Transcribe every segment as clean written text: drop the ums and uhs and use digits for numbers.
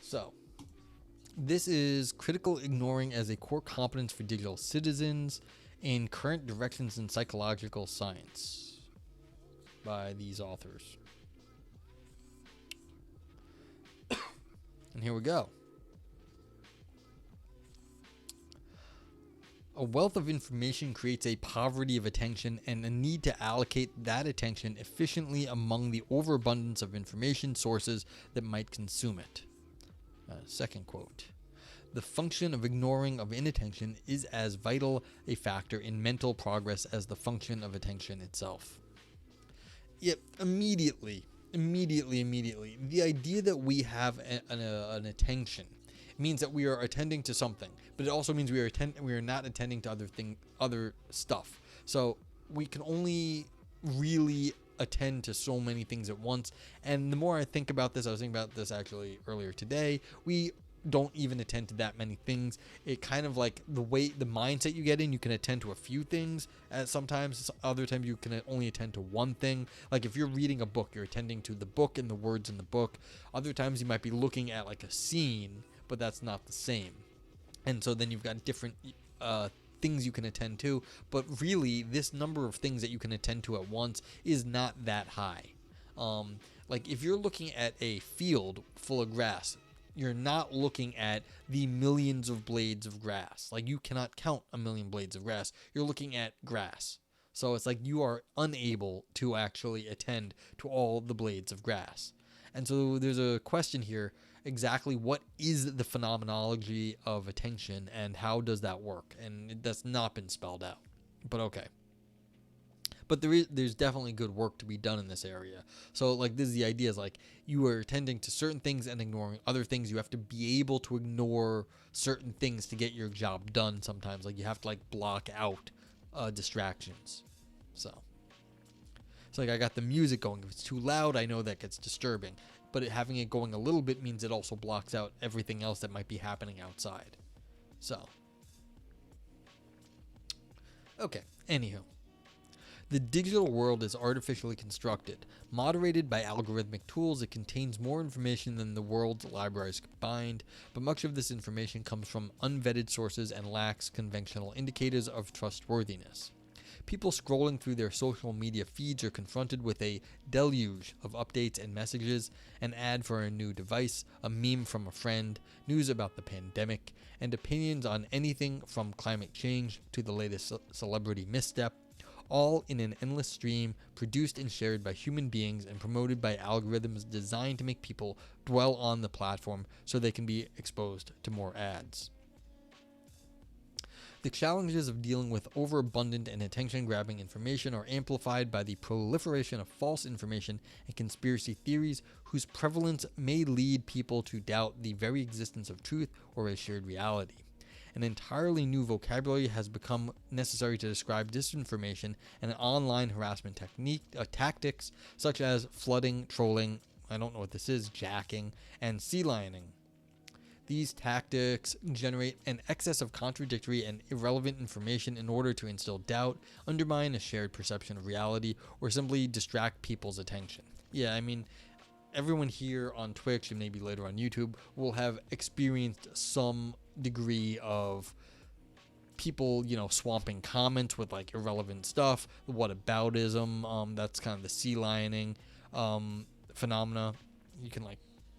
So, this is critical ignoring as a core competence for digital citizens in current directions in psychological science by these authors. And here we go. A wealth of information creates a poverty of attention and a need to allocate that attention efficiently among the overabundance of information sources that might consume it. Second quote. The function of ignoring of inattention is as vital a factor in mental progress as the function of attention itself. Yet immediately, the idea that we have an attention means that we are attending to something, but it also means we are not attending to other stuff. So we can only really attend to so many things at once. And the more I think about this, I was thinking about this actually earlier today, we don't even attend to that many things. It kind of like the mindset you get in, you can attend to a few things at sometimes. Other times you can only attend to one thing. Like if you're reading a book, you're attending to the book and the words in the book. Other times you might be looking at like a scene, but that's not the same. And so then you've got different things you can attend to, but really this number of things that you can attend to at once is not that high. Like if you're looking at a field full of grass, you're not looking at the millions of blades of grass. Like you cannot count a million blades of grass. You're looking at grass. So it's like you are unable to actually attend to all the blades of grass. And so there's a question here, exactly what is the phenomenology of attention and how does that work? And that's not been spelled out, but okay. But there's definitely good work to be done in this area. So like this is the idea is like you are attending to certain things and ignoring other things. You have to be able to ignore certain things to get your job done sometimes. Like you have to like block out distractions. So it's like I got the music going. If it's too loud, I know that gets disturbing. But having it going a little bit means it also blocks out everything else that might be happening outside. So, okay, anywho. The digital world is artificially constructed. Moderated by algorithmic tools, it contains more information than the world's libraries combined, but much of this information comes from unvetted sources and lacks conventional indicators of trustworthiness. People scrolling through their social media feeds are confronted with a deluge of updates and messages, an ad for a new device, a meme from a friend, news about the pandemic, and opinions on anything from climate change to the latest celebrity misstep, all in an endless stream produced and shared by human beings and promoted by algorithms designed to make people dwell on the platform so they can be exposed to more ads. The challenges of dealing with overabundant and attention-grabbing information are amplified by the proliferation of false information and conspiracy theories whose prevalence may lead people to doubt the very existence of truth or a shared reality. An entirely new vocabulary has become necessary to describe disinformation and online harassment tactics such as flooding, trolling, I don't know what this is, jacking, and sea lioning. These tactics generate an excess of contradictory and irrelevant information in order to instill doubt, undermine a shared perception of reality, or simply distract people's attention. Yeah, I mean, everyone here on Twitch and maybe later on YouTube will have experienced some degree of people, swamping comments with like irrelevant stuff, the whataboutism, that's kind of the sea lioning phenomena. You can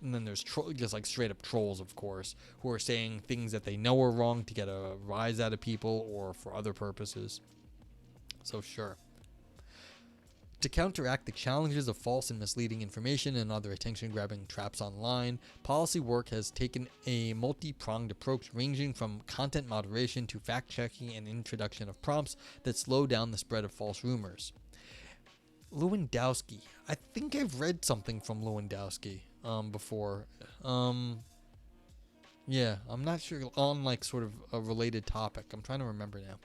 and then there's just like straight up trolls, of course, who are saying things that they know are wrong to get a rise out of people or for other purposes. So sure. To counteract the challenges of false and misleading information and other attention-grabbing traps online, policy work has taken a multi-pronged approach ranging from content moderation to fact-checking and introduction of prompts that slow down the spread of false rumors. Lewandowski. I think I've read something from Lewandowski before. Yeah, I'm not sure on like sort of a related topic. I'm trying to remember now.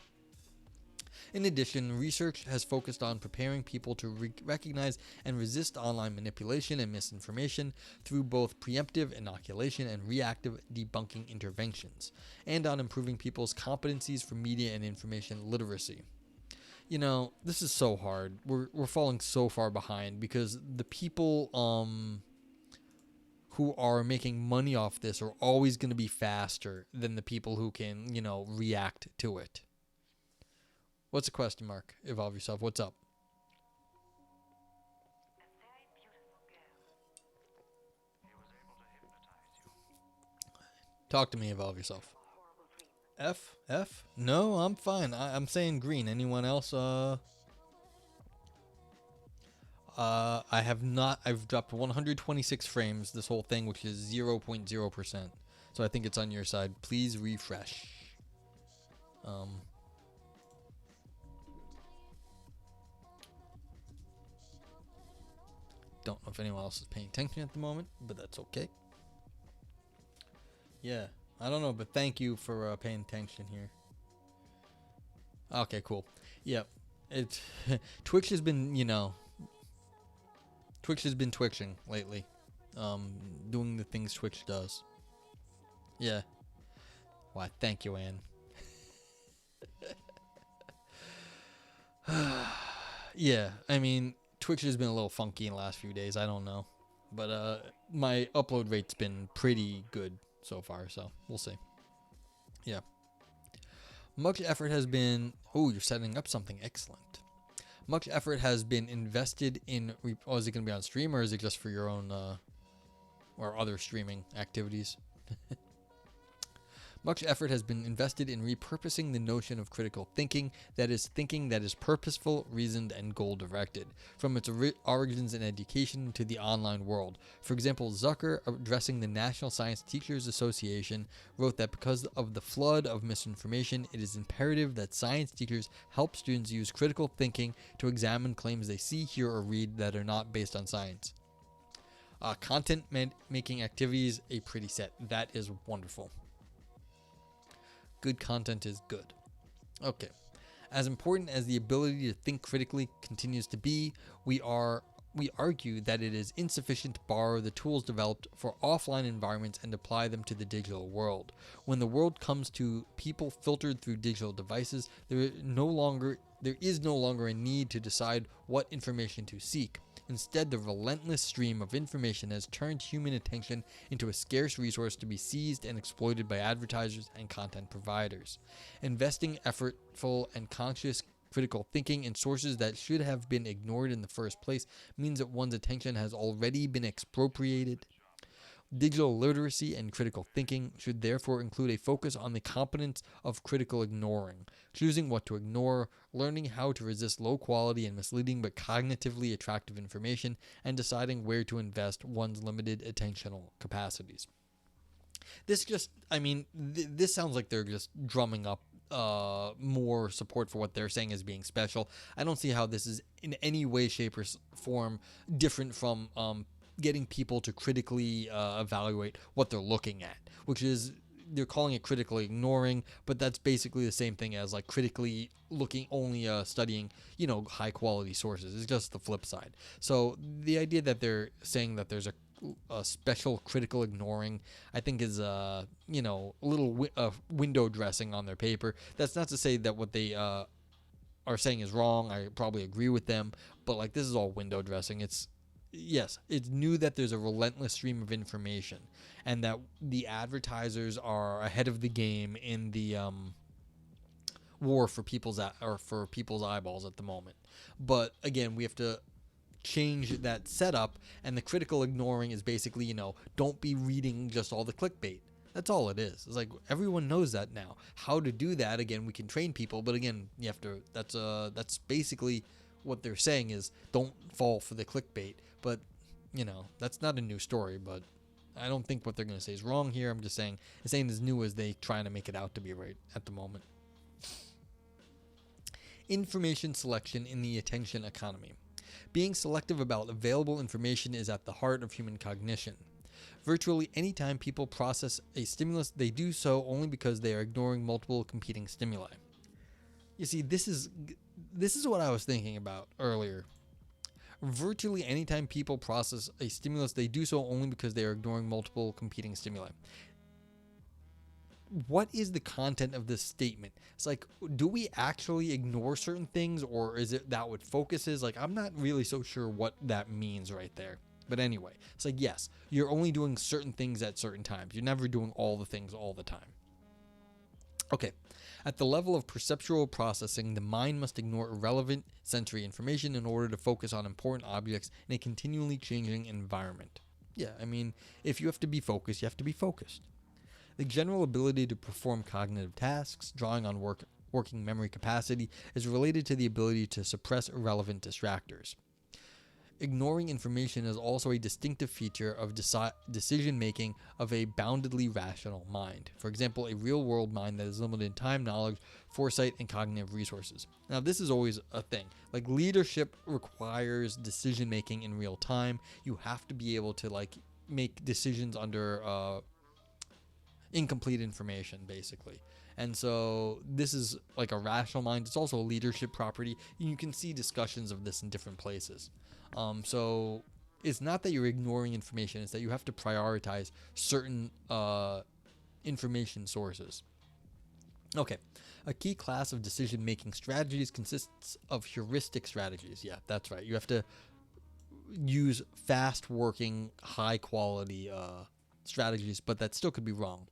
In addition, research has focused on preparing people to recognize and resist online manipulation and misinformation through both preemptive inoculation and reactive debunking interventions, and on improving people's competencies for media and information literacy. This is so hard. We're falling so far behind because the people who are making money off this are always going to be faster than the people who can, react to it. What's a question mark? Evolve yourself. What's up? Talk to me, Evolve yourself. F? F? No, I'm fine. I'm saying green. Anyone else? I have not. I've dropped 126 frames this whole thing, which is 0.0%. So I think it's on your side. Please refresh. Don't know if anyone else is paying attention at the moment, but that's okay. Yeah, I don't know, but thank you for paying attention here. Okay, cool. Yep, it's Twitch has been, Twitch has been twitching lately, doing the things Twitch does. Yeah. Why? Thank you, Anne. Yeah, I mean, Twitch has been a little funky in the last few days. I don't know, but my upload rate's been pretty good so far, so we'll see. Yeah. Much effort has been... Oh, you're setting up something excellent. Much effort has been invested in... Oh, is it going to be on stream, or is it just for your own... or other streaming activities? Much effort has been invested in repurposing the notion of critical thinking that is purposeful, reasoned, and goal-directed, from its origins in education to the online world. For example, Zucker, addressing the National Science Teachers Association, wrote that because of the flood of misinformation, it is imperative that science teachers help students use critical thinking to examine claims they see, hear, or read that are not based on science. Content making activities, a pretty set. That is wonderful. Good content is good. Okay. As important as the ability to think critically continues to be, we argue that it is insufficient to borrow the tools developed for offline environments and apply them to the digital world. When the world comes to people filtered through digital devices, there is no longer a need to decide what information to seek. Instead, the relentless stream of information has turned human attention into a scarce resource to be seized and exploited by advertisers and content providers. Investing effortful and conscious critical thinking in sources that should have been ignored in the first place means that one's attention has already been expropriated. Digital literacy and critical thinking should therefore include a focus on the competence of critical ignoring, choosing what to ignore, learning how to resist low quality and misleading but cognitively attractive information, and deciding where to invest one's limited attentional capacities. This sounds like they're just drumming up more support for what they're saying as being special. I don't see how this is in any way, shape, or form different from getting people to critically evaluate what they're looking at, which is, they're calling it critically ignoring, but that's basically the same thing as like critically looking, only studying, high quality sources. It's just the flip side. So the idea that they're saying that there's a special critical ignoring, I think is a little window dressing on their paper. That's not to say that what they are saying is wrong. I probably agree with them, but like, this is all window dressing. Yes, it's new that there's a relentless stream of information and that the advertisers are ahead of the game in the war for people's eyeballs at the moment. But again, we have to change that setup, and the critical ignoring is basically, don't be reading just all the clickbait. That's all it is. It's like, everyone knows that now. How to do that, again, we can train people, but again, you have to, that's basically what they're saying is, don't fall for the clickbait. But, that's not a new story, but I don't think what they're going to say is wrong here. I'm just saying, it's ain't as new as they trying to make it out to be right at the moment. Information selection in the attention economy. Being selective about available information is at the heart of human cognition. Virtually any time people process a stimulus, they do so only because they are ignoring multiple competing stimuli. You see, this is what I was thinking about earlier. Virtually any time people process a stimulus, they do so only because they are ignoring multiple competing stimuli. What is the content of this statement? It's like, do we actually ignore certain things, or is it that what focuses? Like, I'm not really so sure what that means right there. But anyway, it's like, yes, you're only doing certain things at certain times. You're never doing all the things all the time. Okay, at the level of perceptual processing, the mind must ignore irrelevant sensory information in order to focus on important objects in a continually changing environment. Yeah, I mean, if you have to be focused, you have to be focused. The general ability to perform cognitive tasks, drawing on working memory capacity, is related to the ability to suppress irrelevant distractors. Ignoring information is also a distinctive feature of decision making of a boundedly rational mind. For example, a real world mind that is limited in time, knowledge, foresight, and cognitive resources. Now, this is always a thing. Like, leadership requires decision making in real time. You have to be able to, like, make decisions under incomplete information, basically. And so this is like a rational mind. It's also a leadership property. You can see discussions of this in different places. So it's not that you're ignoring information, it's that you have to prioritize certain information sources. Okay, a key class of decision-making strategies consists of heuristic strategies. Yeah, that's right. You have to use fast-working, high-quality strategies, but that still could be wrong.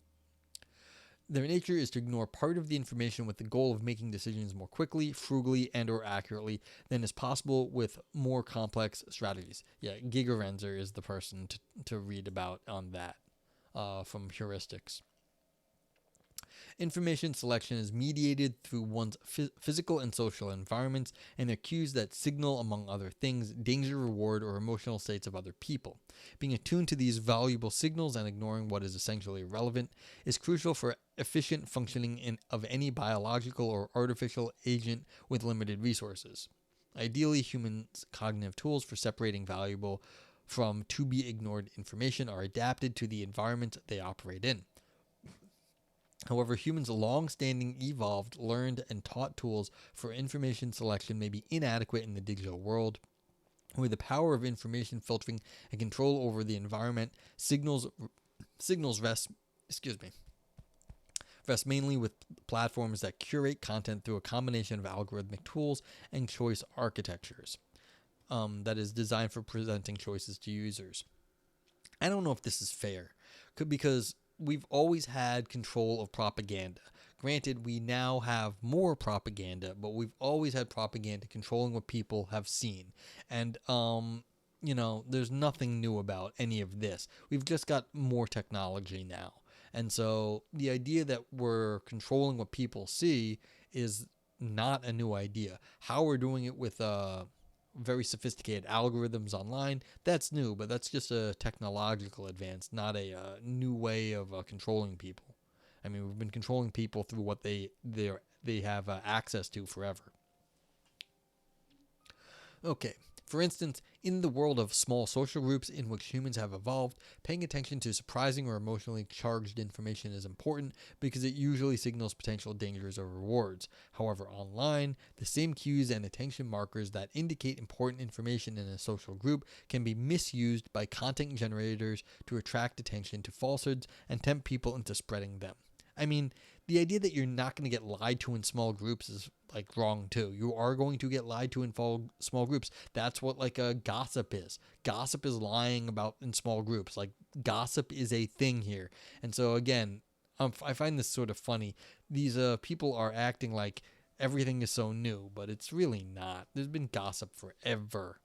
Their nature is to ignore part of the information with the goal of making decisions more quickly, frugally, and or accurately than is possible with more complex strategies. Yeah, Giga Renzer is the person to read about on that from heuristics. Information selection is mediated through one's physical and social environments and their cues that signal, among other things, danger, reward, or emotional states of other people. Being attuned to these valuable signals and ignoring what is essentially irrelevant is crucial for efficient functioning of any biological or artificial agent with limited resources. Ideally, humans' cognitive tools for separating valuable from to-be-ignored information are adapted to the environment they operate in. However, humans' long-standing, evolved, learned, and taught tools for information selection may be inadequate in the digital world, where the power of information filtering and control over the environment signals rest mainly with platforms that curate content through a combination of algorithmic tools and choice architectures that is designed for presenting choices to users. I don't know if this is fair, because we've always had control of propaganda. Granted, we now have more propaganda, but we've always had propaganda controlling what people have seen. And, there's nothing new about any of this. We've just got more technology now. And so the idea that we're controlling what people see is not a new idea. How we're doing it with very sophisticated algorithms online, that's new, but that's just a technological advance, not a new way of controlling people. I mean, we've been controlling people through what they have access to forever. Okay, for instance, in the world of small social groups in which humans have evolved, paying attention to surprising or emotionally charged information is important because it usually signals potential dangers or rewards. However, online, the same cues and attention markers that indicate important information in a social group can be misused by content generators to attract attention to falsehoods and tempt people into spreading them. I mean, the idea that you're not going to get lied to in small groups is like wrong too. You are going to get lied to in small groups. That's what like a gossip is. Gossip is lying about in small groups. Like, gossip is a thing here. And so again, I find this sort of funny. These people are acting like everything is so new, but it's really not. There's been gossip forever.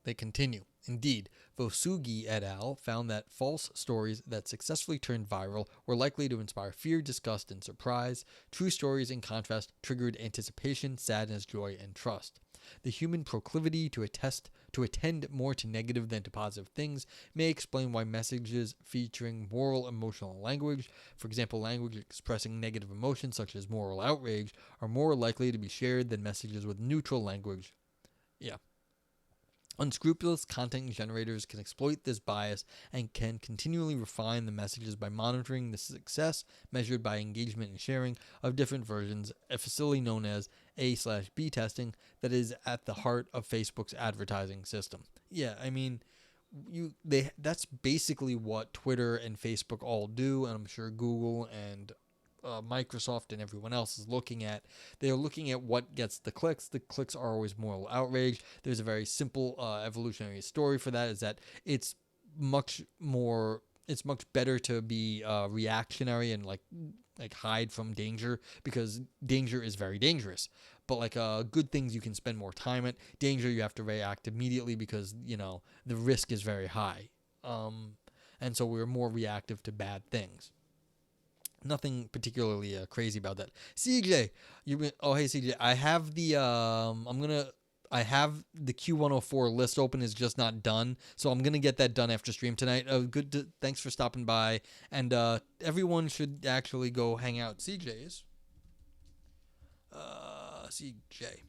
They continue. Indeed, Vosugi et al. Found that false stories that successfully turned viral were likely to inspire fear, disgust, and surprise. True stories, in contrast, triggered anticipation, sadness, joy, and trust. The human proclivity to attend more to negative than to positive things may explain why messages featuring moral emotional language, for example, language expressing negative emotions such as moral outrage, are more likely to be shared than messages with neutral language. Yeah. Unscrupulous content generators can exploit this bias and can continually refine the messages by monitoring the success measured by engagement and sharing of different versions, a facility known as A/B testing that is at the heart of Facebook's advertising system. Yeah, I mean, that's basically what Twitter and Facebook all do, and I'm sure Google and Microsoft and everyone else is looking at. They're looking at what gets the clicks. The clicks are always moral outrage. There's a very simple evolutionary story for that, is that it's much more, it's much better to be reactionary and like hide from danger, because danger is very dangerous. But like good things you can spend more time at. Danger you have to react immediately because the risk is very high. And so we're more reactive to bad things. Nothing particularly crazy about that. CJ, oh hey CJ, I have the I have the Q104 list open. Is just not done, so I'm gonna get that done after stream tonight. Thanks for stopping by, and everyone should actually go hang out at CJ's. CJ,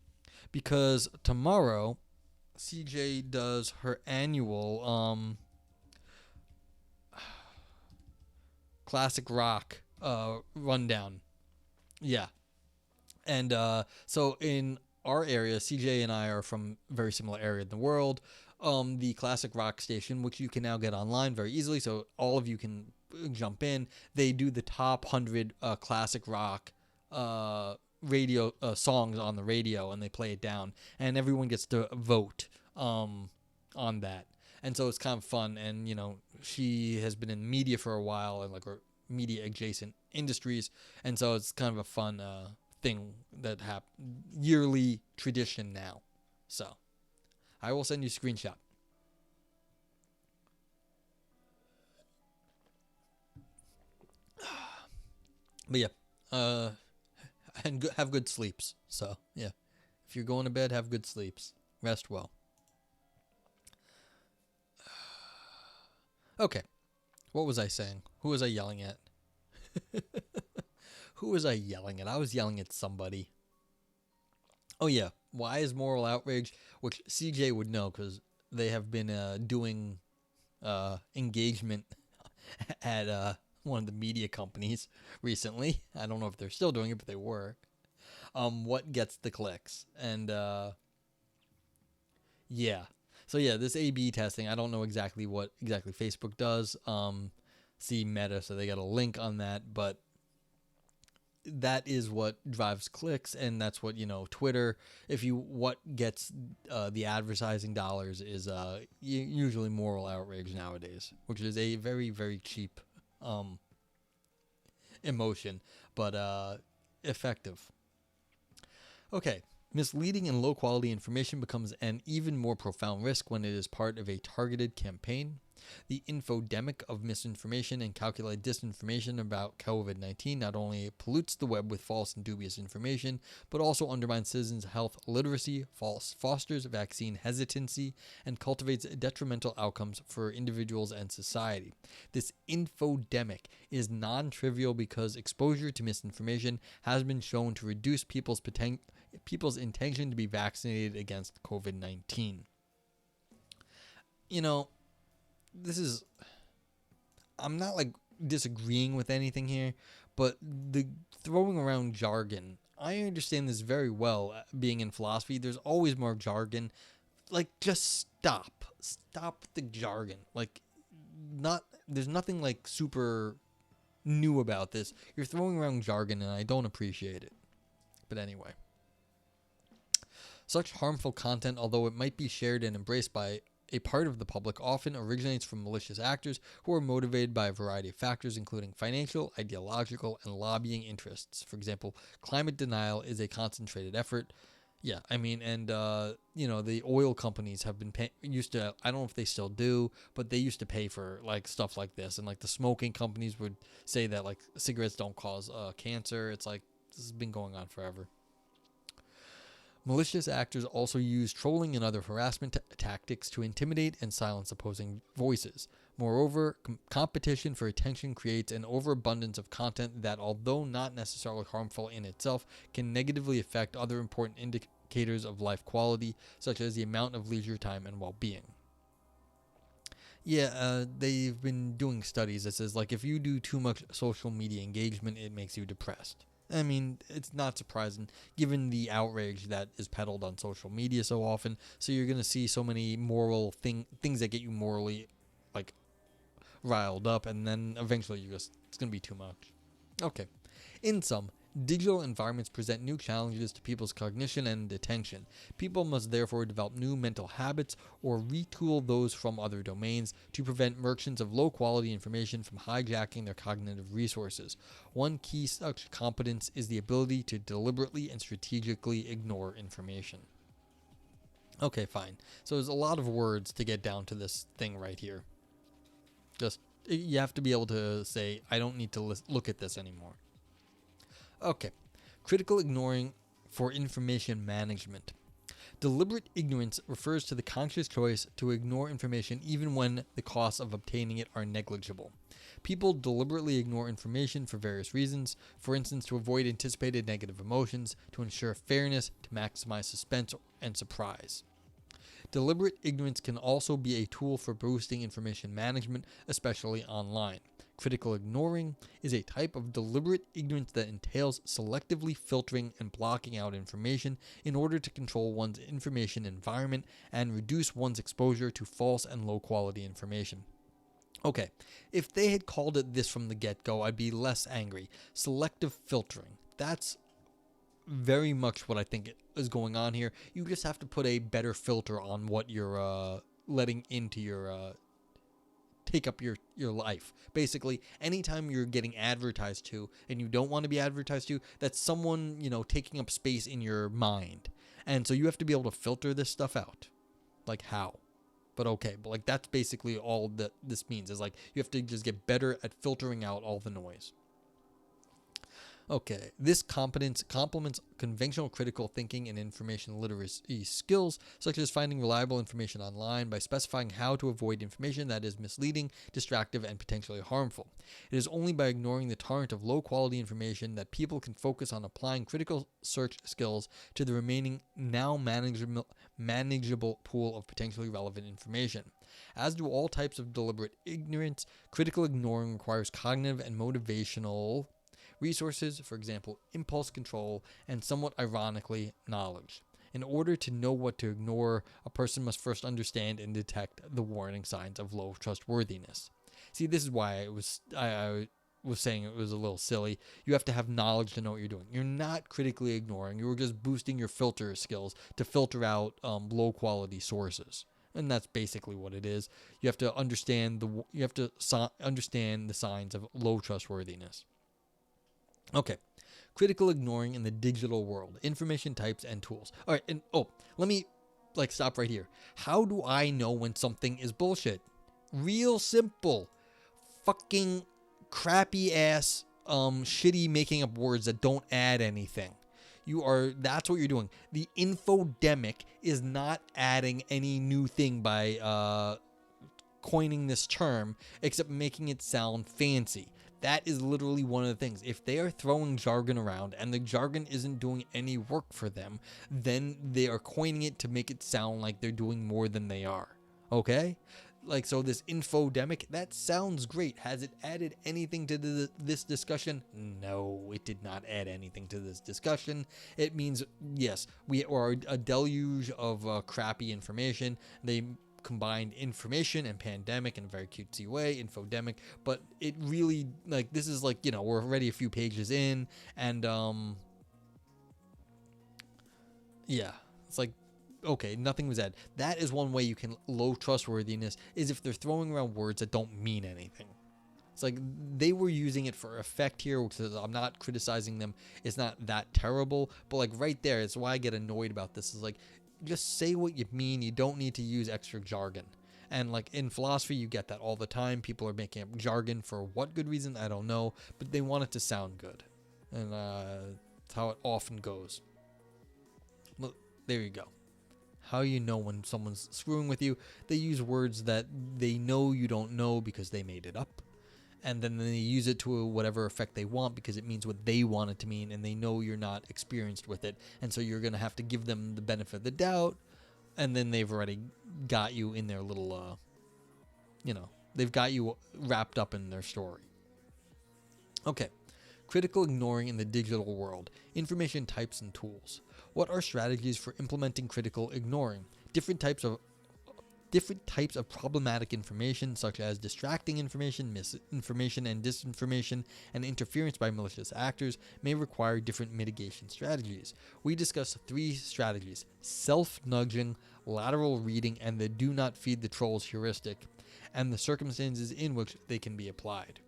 because tomorrow CJ does her annual classic rock rundown. Yeah. And so in our area, CJ and I are from a very similar area in the world. The classic rock station, which you can now get online very easily, so all of you can jump in. They do the top 100 classic rock radio songs on the radio, and they play it down, and everyone gets to vote on that. And so it's kind of fun. And she has been in media for a while, and like media adjacent industries, and so it's kind of a fun thing that yearly tradition now. So I will send you a screenshot. But yeah, and have good sleeps. So yeah, if you're going to bed, have good sleeps, rest well. Okay, what was I saying? Who was I yelling at? Who was I yelling at? I was yelling at somebody. Oh yeah, why is moral outrage? Which CJ would know, because they have been doing engagement at one of the media companies recently. I don't know if they're still doing it, but they were. What gets the clicks? And yeah. So yeah, this A/B testing, I don't know exactly what Facebook does. See Meta, so they got a link on that, but that is what drives clicks, and that's what Twitter. What gets the advertising dollars is usually moral outrage nowadays, which is a very, very cheap emotion, but effective. Okay. Misleading and low-quality information becomes an even more profound risk when it is part of a targeted campaign. The infodemic of misinformation and calculated disinformation about COVID-19 not only pollutes the web with false and dubious information, but also undermines citizens' health literacy, fosters vaccine hesitancy, and cultivates detrimental outcomes for individuals and society. This infodemic is non-trivial because exposure to misinformation has been shown to reduce people's intention to be vaccinated against COVID-19. I'm not like disagreeing with anything here, but the throwing around jargon, I understand this very well. Being in philosophy, there's always more jargon. Like, just stop the jargon. Like, there's nothing like super new about this. You're throwing around jargon, and I don't appreciate it. But anyway. Such harmful content, although it might be shared and embraced by a part of the public, often originates from malicious actors who are motivated by a variety of factors, including financial, ideological, and lobbying interests. For example, climate denial is a concentrated effort. Yeah, I mean, and, the oil companies have been used to, I don't know if they still do, but they used to pay for, like, stuff like this. And, like, the smoking companies would say that, like, cigarettes don't cause cancer. It's like, this has been going on forever. Malicious actors also use trolling and other harassment tactics to intimidate and silence opposing voices. Moreover, competition for attention creates an overabundance of content that, although not necessarily harmful in itself, can negatively affect other important indicators of life quality, such as the amount of leisure time and well-being. Yeah, they've been doing studies that says, like, if you do too much social media engagement, it makes you depressed. I mean, it's not surprising, given the outrage that is peddled on social media so often. So you're going to see so many moral things that get you morally, like, riled up, and then eventually it's going to be too much. Okay. In sum, digital environments present new challenges to people's cognition and attention. People must therefore develop new mental habits or retool those from other domains to prevent merchants of low-quality information from hijacking their cognitive resources. One key such competence is the ability to deliberately and strategically ignore information. Okay, fine. So there's a lot of words to get down to this thing right here. You have to be able to say, I don't need to look at this anymore. Okay, critical ignoring for information management. Deliberate ignorance refers to the conscious choice to ignore information even when the costs of obtaining it are negligible. People deliberately ignore information for various reasons, for instance, to avoid anticipated negative emotions, to ensure fairness, to maximize suspense and surprise. Deliberate ignorance can also be a tool for boosting information management, especially online. Critical ignoring is a type of deliberate ignorance that entails selectively filtering and blocking out information in order to control one's information environment and reduce one's exposure to false and low-quality information. Okay, if they had called it this from the get-go, I'd be less angry. Selective filtering. That's very much what I think is going on here. You just have to put a better filter on what you're letting into your take up your life. Basically, anytime you're getting advertised to and you don't want to be advertised to, that's someone, taking up space in your mind. And so you have to be able to filter this stuff out. Like how? But okay, but like that's basically all that this means, is like you have to just get better at filtering out all the noise. Okay, this competence complements conventional critical thinking and information literacy skills, such as finding reliable information online by specifying how to avoid information that is misleading, distractive, and potentially harmful. It is only by ignoring the torrent of low-quality information that people can focus on applying critical search skills to the remaining, now manageable pool of potentially relevant information. As do all types of deliberate ignorance, critical ignoring requires cognitive and motivational resources, for example, impulse control, and somewhat ironically, knowledge. In order to know what to ignore, a person must first understand and detect the warning signs of low trustworthiness. See, this is why I was saying it was a little silly. You have to have knowledge to know what you're doing. You're not critically ignoring. You're just boosting your filter skills to filter out low-quality sources. And that's basically what it is. You have to understand understand the signs of low trustworthiness. Okay, critical ignoring in the digital world, information types and tools. All right, and let me stop right here. How do I know when something is bullshit? Real simple. Fucking crappy ass shitty making up words that don't add anything. That's what you're doing. The infodemic is not adding any new thing by coining this term, except making it sound fancy. That is literally one of the things. If they are throwing jargon around and the jargon isn't doing any work for them, then they are coining it to make it sound like they're doing more than they are. Okay? So this infodemic, that sounds great. Has it added anything to this discussion? No, it did not add anything to this discussion. It means, yes, we are a deluge of crappy information. They combined information and pandemic in a very cutesy way, infodemic, but it really, this is we're already a few pages in, and it's okay, nothing was added. That is one way you can low trustworthiness, is if they're throwing around words that don't mean anything. It's they were using it for effect here, which is, I'm not criticizing them, it's not that terrible, but right there, it's why I get annoyed about this, is just say what you mean. You don't need to use extra jargon. And in philosophy, you get that all the time. People are making up jargon for what good reason, I don't know, but they want it to sound good. And that's how it often goes. Well, there you go. How you know when someone's screwing with you? They use words that they know you don't know because they made it up. And then they use it to whatever effect they want because it means what they want it to mean, and they know you're not experienced with it. And so you're going to have to give them the benefit of the doubt, and then they've already got you in their little, they've got you wrapped up in their story. Okay, critical ignoring in the digital world, information types and tools. What are strategies for implementing critical ignoring? Different types of Different types of problematic information, such as distracting information, misinformation and disinformation, and interference by malicious actors, may require different mitigation strategies. We discuss 3 strategies: self-nudging, lateral reading, and the do not feed the trolls heuristic, and the circumstances in which they can be applied.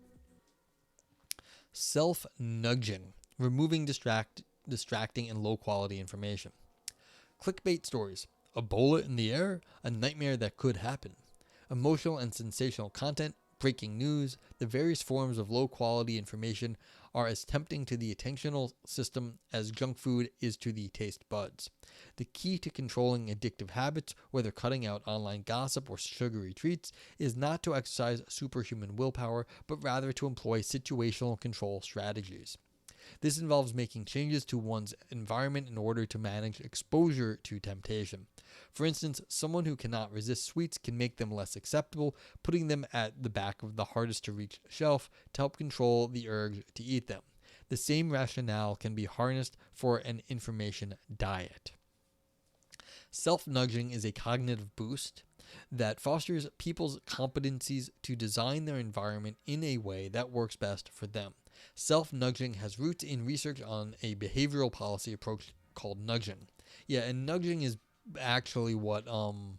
Self-nudging, removing distracting and low-quality information. Clickbait stories, a bullet in the air, a nightmare that could happen. Emotional and sensational content, breaking news, the various forms of low-quality information are as tempting to the attentional system as junk food is to the taste buds. The key to controlling addictive habits, whether cutting out online gossip or sugary treats, is not to exercise superhuman willpower, but rather to employ situational control strategies. This involves making changes to one's environment in order to manage exposure to temptation. For instance, someone who cannot resist sweets can make them less acceptable, putting them at the back of the hardest to reach shelf to help control the urge to eat them. The same rationale can be harnessed for an information diet. Self-nudging is a cognitive boost that fosters people's competencies to design their environment in a way that works best for them. Self-nudging has roots in research on a behavioral policy approach called nudging. Yeah, and nudging is actually what all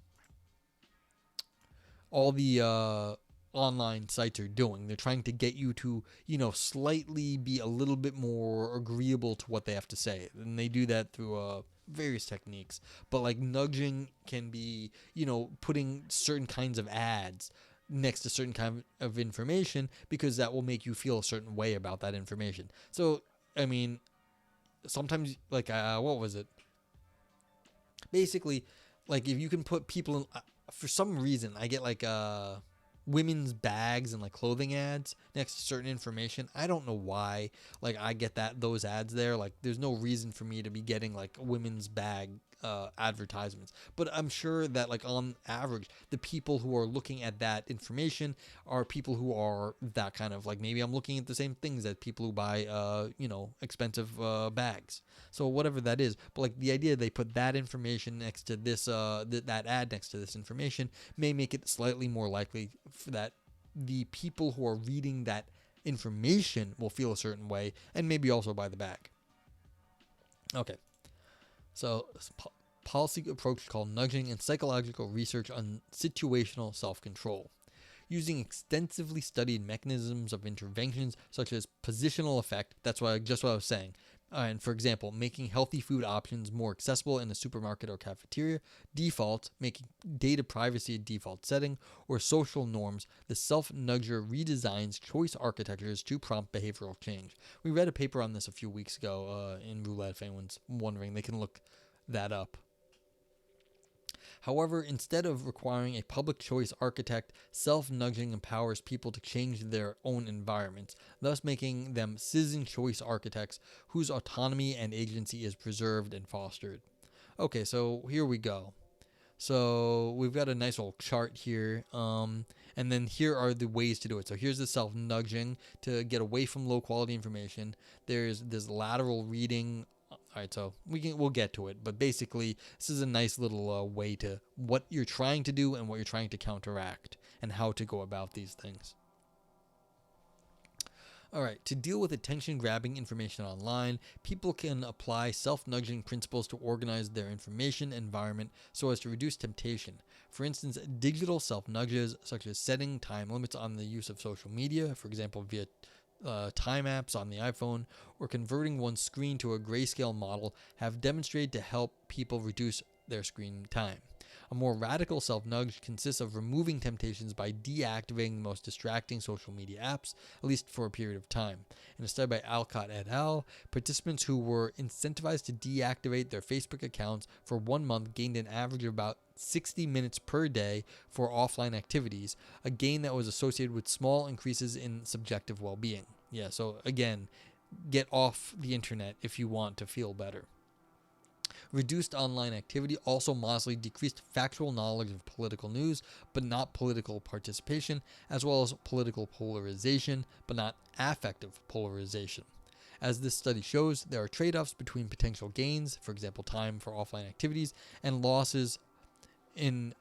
the online sites are doing. They're trying to get you to, slightly be a little bit more agreeable to what they have to say. And they do that through various techniques. But like nudging can be, putting certain kinds of ads next to certain kind of information because that will make you feel a certain way about that information. So, I mean, sometimes, like, what was it? Basically, like, if you can put people in, for some reason, I get, like, women's bags and, like, clothing ads next to certain information. I don't know why, like, I get those ads there. Like, there's no reason for me to be getting, like, women's bag advertisements, but I'm sure that, like, on average, the people who are looking at that information are people who are that kind of, like, maybe I'm looking at the same things as people who buy expensive bags, so whatever that is. But like the idea they put that information next to this that ad next to this information may make it slightly more likely that the people who are reading that information will feel a certain way and maybe also buy the bag. Okay. So, policy approach called nudging and psychological research on situational self-control. Using extensively studied mechanisms of interventions such as positional effect, that's just what I was saying. And for example, making healthy food options more accessible in a supermarket or cafeteria, defaults, making data privacy a default setting, or social norms, the self-nudger redesigns choice architectures to prompt behavioral change. We read a paper on this a few weeks ago in Roulette, if anyone's wondering. They can look that up. However, instead of requiring a public choice architect, self-nudging empowers people to change their own environments, thus making them citizen choice architects whose autonomy and agency is preserved and fostered. Okay, so here we go. So we've got a nice little chart here, and then here are the ways to do it. So here's the self-nudging to get away from low-quality information. There's this lateral reading. All right, so we'll get to it, but basically this is a nice little way to what you're trying to do and what you're trying to counteract and how to go about these things. All right, to deal with attention-grabbing information online, people can apply self-nudging principles to organize their information environment so as to reduce temptation. For instance, digital self-nudges, such as setting time limits on the use of social media, for example, via time apps on the iPhone, or converting one's screen to a grayscale model, have demonstrated to help people reduce their screen time. A more radical self-nudge consists of removing temptations by deactivating the most distracting social media apps, at least for a period of time. In a study by Alcott et al., participants who were incentivized to deactivate their Facebook accounts for 1 month gained an average of about 60 minutes per day for offline activities, a gain that was associated with small increases in subjective well-being. Yeah, so again, get off the internet if you want to feel better. Reduced online activity also modestly decreased factual knowledge of political news, but not political participation, as well as political polarization, but not affective polarization. As this study shows, there are trade-offs between potential gains, for example, time for offline activities, and losses in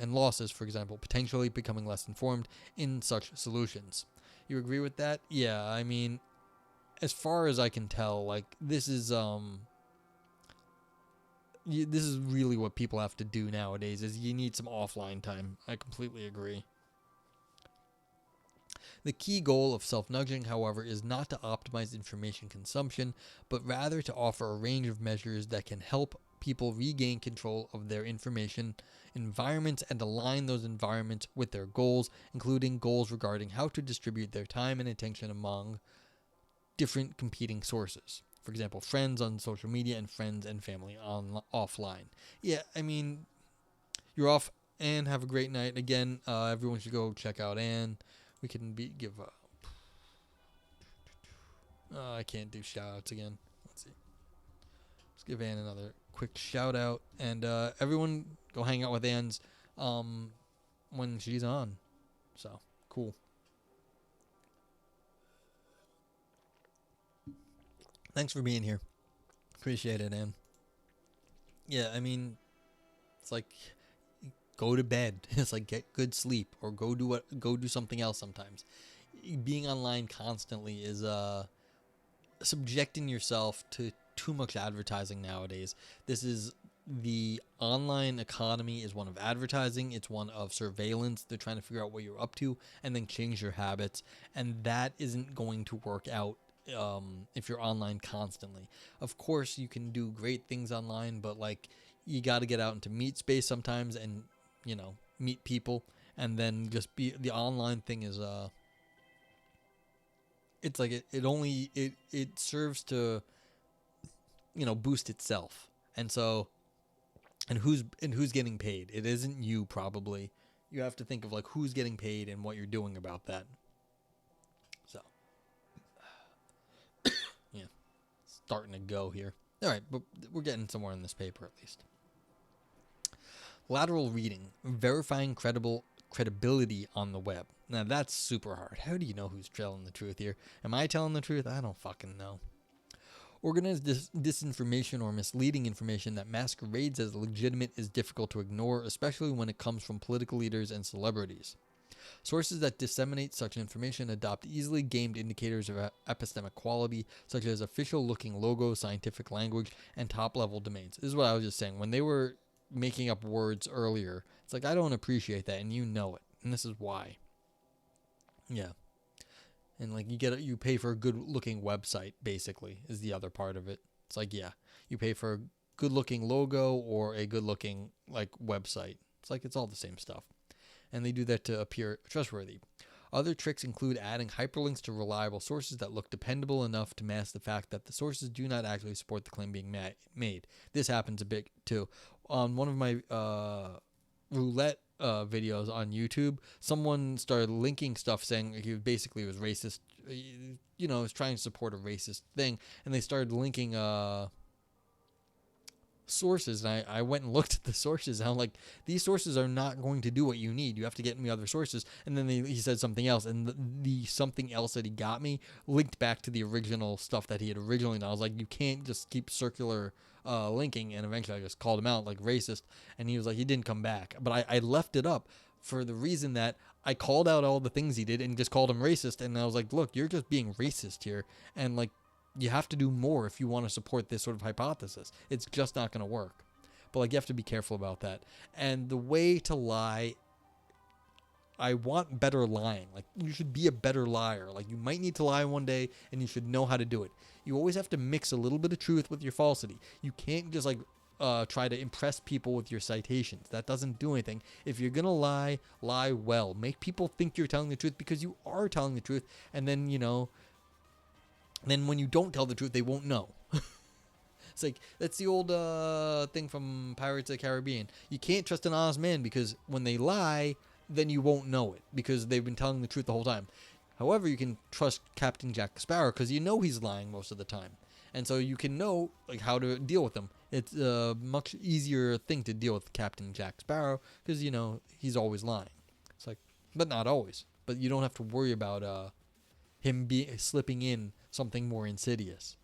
losses, for example, potentially becoming less informed in such solutions. You agree with that? Yeah, I mean, as far as I can tell, like this is this is really what people have to do nowadays. Is you need some offline time. I completely agree. The key goal of self-nudging, however, is not to optimize information consumption, but rather to offer a range of measures that can help people regain control of their information environments and align those environments with their goals, including goals regarding how to distribute their time and attention among different competing sources. For example, friends on social media and friends and family on offline. Yeah, I mean, you're off, and have a great night. Again, everyone should go check out Anne. We can give. I can't do shout outs again. Let's see. Let's give Anne another quick shout out, and everyone go hang out with Anne's when she's on. So cool. Thanks for being here. Appreciate it, Anne. Yeah, I mean, it's like go to bed. It's like get good sleep or go do something else sometimes. Being online constantly is subjecting yourself to too much advertising nowadays. This is the online economy is one of advertising, it's one of surveillance. They're trying to figure out what you're up to and then change your habits, and that isn't going to work out if you're online constantly. Of course, you can do great things online, but like you got to get out into meet space sometimes and meet people, and then just be the online thing is it's like it serves to boost itself, and so and who's getting paid. It isn't you, probably. You have to think of like who's getting paid and what you're doing about that. So yeah, starting to go here. All right, but we're getting somewhere in this paper at least. Lateral reading, verifying credibility on the web. Now that's super hard. How do you know who's telling the truth here? Am I telling the truth? I don't fucking know. Organized disinformation or misleading information that masquerades as legitimate is difficult to ignore, especially when it comes from political leaders and celebrities. Sources that disseminate such information adopt easily gamed indicators of epistemic quality, such as official-looking logos, scientific language, and top-level domains. This is what I was just saying. When they were making up words earlier, it's like, I don't appreciate that, and you know it. And this is why. Yeah. And like you pay for a good-looking website, basically, is the other part of it. It's like, yeah, you pay for a good-looking logo or a good-looking like website. It's like it's all the same stuff. And they do that to appear trustworthy. Other tricks include adding hyperlinks to reliable sources that look dependable enough to mask the fact that the sources do not actually support the claim being made. This happens a bit too. On one of my Roulette videos on YouTube, someone started linking stuff saying he basically was racist. Was trying to support a racist thing, and they started linking sources, and I went and looked at the sources, and I'm like, these sources are not going to do what you need. You have to get me other sources. And then he said something else, and the something else that he got me linked back to the original stuff that he had originally done. I was like, you can't just keep circular linking. And eventually I just called him out like racist, and he was like, he didn't come back. But I left it up for the reason that I called out all the things he did and just called him racist, and I was like, look, you're just being racist here, and like, you have to do more if you want to support this sort of hypothesis. It's just not going to work. But like, you have to be careful about that. And the way to lie, I want better lying. Like, you should be a better liar. Like, you might need to lie one day, and you should know how to do it. You always have to mix a little bit of truth with your falsity. You can't just like try to impress people with your citations. That doesn't do anything. If you're going to lie, lie well. Make people think you're telling the truth because you are telling the truth. And then, then when you don't tell the truth, they won't know. It's like, that's the old thing from Pirates of the Caribbean. You can't trust an honest man because when they lie, then you won't know it because they've been telling the truth the whole time. However, you can trust Captain Jack Sparrow because you know he's lying most of the time. And so you can know like how to deal with him. It's a much easier thing to deal with Captain Jack Sparrow because, he's always lying. It's like, but not always. But you don't have to worry about him slipping in something more insidious.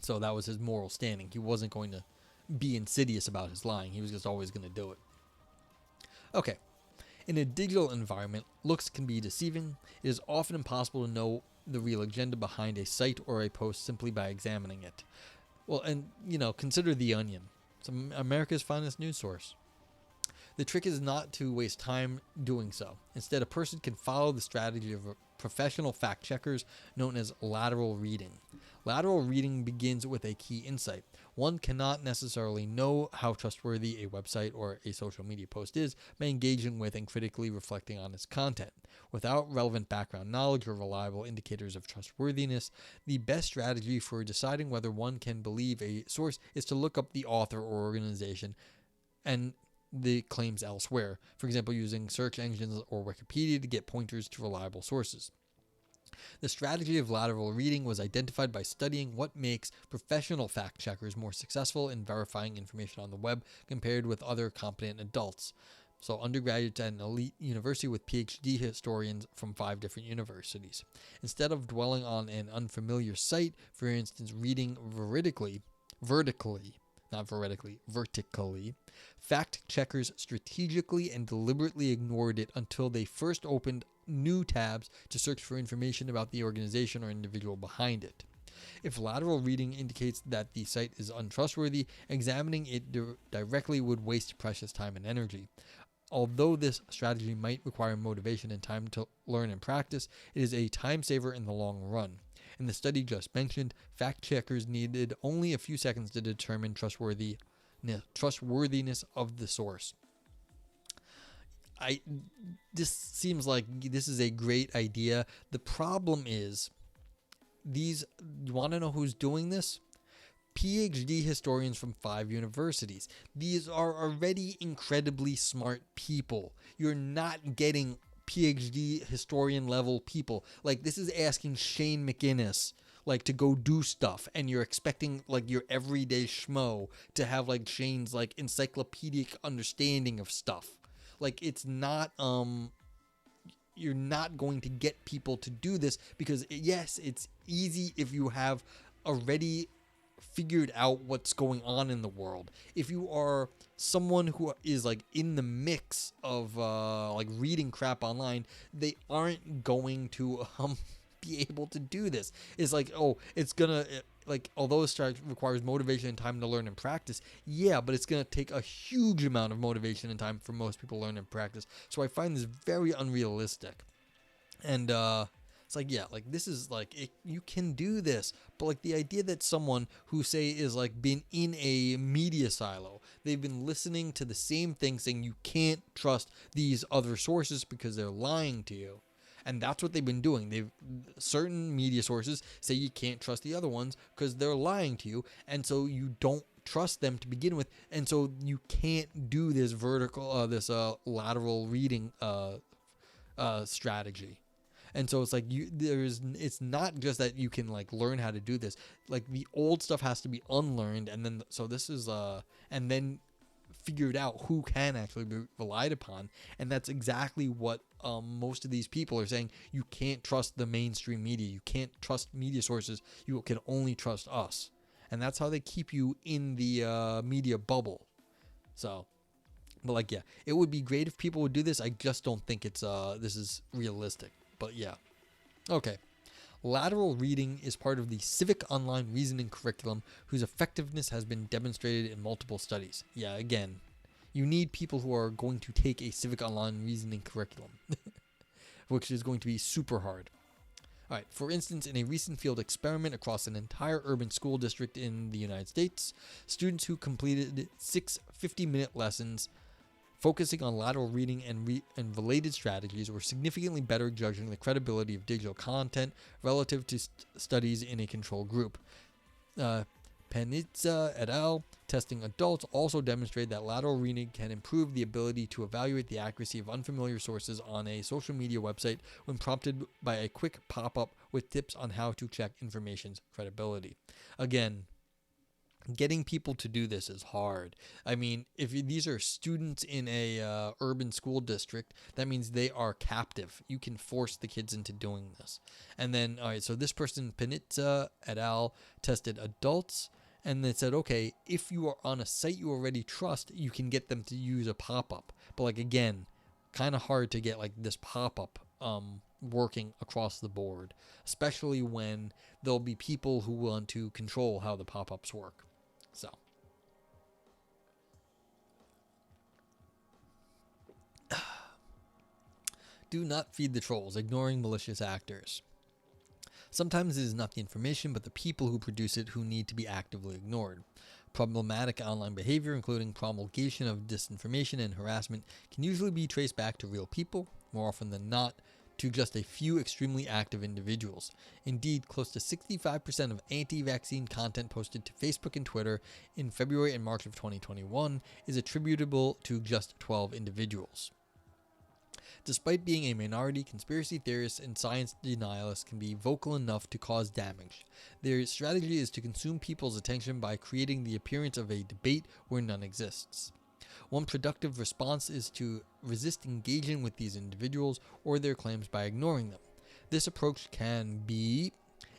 So that was his moral standing. He wasn't going to be insidious about his lying. He was just always going to do it. Okay. In a digital environment, looks can be deceiving. It is often impossible to know the real agenda behind a site or a post simply by examining it. Well, and, consider The Onion. It's America's finest news source. The trick is not to waste time doing so. Instead, a person can follow the strategy of professional fact checkers known as lateral reading. Lateral reading begins with a key insight. One cannot necessarily know how trustworthy a website or a social media post is by engaging with and critically reflecting on its content. Without relevant background knowledge or reliable indicators of trustworthiness, the best strategy for deciding whether one can believe a source is to look up the author or organization and the claims elsewhere, for example, using search engines or Wikipedia to get pointers to reliable sources. The strategy of lateral reading was identified by studying what makes professional fact checkers more successful in verifying information on the web compared with other competent adults. So undergraduates at an elite university with PhD historians from 5 different universities. Instead of dwelling on an unfamiliar site, for instance, reading vertically, fact checkers strategically and deliberately ignored it until they first opened new tabs to search for information about the organization or individual behind it. If lateral reading indicates that the site is untrustworthy, examining it directly would waste precious time and energy. Although this strategy might require motivation and time to learn and practice, it is a time saver in the long run. In the study just mentioned, fact checkers needed only a few seconds to determine trustworthiness of the source. This seems like this is a great idea. The problem is, you want to know who's doing this? PhD historians from 5 universities. These are already incredibly smart people. You're not getting PhD historian level people. Like, this is asking Shane McInnes to go do stuff, and you're expecting your everyday schmo to have Shane's encyclopedic understanding of stuff. It's not you're not going to get people to do this because yes, it's easy if you have already figured out what's going on in the world. If you are someone who is in the mix of reading crap online, they aren't going to be able to do this. It's it's gonna although this requires motivation and time to learn and practice, yeah, but it's gonna take a huge amount of motivation and time for most people to learn and practice. So I find this very unrealistic. And this is you can do this, but the idea that someone who say is been in a media silo, they've been listening to the same thing saying you can't trust these other sources because they're lying to you. And that's what they've been doing. Certain media sources say you can't trust the other ones because they're lying to you, and so you don't trust them to begin with, and so you can't do this lateral reading strategy. And so it's it's not just that you can learn how to do this. The old stuff has to be unlearned, and then this is and then figured out who can actually be relied upon. And that's exactly what most of these people are saying. You can't trust the mainstream media. You can't trust media sources. You can only trust us. And that's how they keep you in the media bubble. So, but it would be great if people would do this. I just don't think this is realistic. But yeah. Okay. Lateral reading is part of the Civic Online Reasoning curriculum, whose effectiveness has been demonstrated in multiple studies. Yeah, again, you need people who are going to take a Civic Online Reasoning curriculum, which is going to be super hard. All right, for instance, in a recent field experiment across an entire urban school district in the United States, students who completed 6 50-minute lessons focusing on lateral reading and related strategies were significantly better judging the credibility of digital content relative to studies in a control group. Panizza et al. Testing adults also demonstrated that lateral reading can improve the ability to evaluate the accuracy of unfamiliar sources on a social media website when prompted by a quick pop-up with tips on how to check information's credibility. Again, getting people to do this is hard. I mean, if these are students in a urban school district, that means they are captive. You can force the kids into doing this. And then, all right, so this person, Panizza et al., tested adults And they said, okay, if you are on a site you already trust, you can get them to use a pop-up. But like, again, kind of hard to get like this pop-up working across the board, especially when there'll be people who want to control how the pop-ups work. So do not feed the trolls, ignoring malicious actors. Sometimes it is not the information, but the people who produce it who need to be actively ignored. Problematic online behavior, including promulgation of disinformation and harassment, can usually be traced back to real people, more often than not, to just a few extremely active individuals. Indeed, close to 65% of anti-vaccine content posted to Facebook and Twitter in February and March of 2021 is attributable to just 12 individuals. Despite being a minority, conspiracy theorists and science denialists can be vocal enough to cause damage. Their strategy is to consume people's attention by creating the appearance of a debate where none exists. One productive response is to resist engaging with these individuals or their claims by ignoring them. This approach can be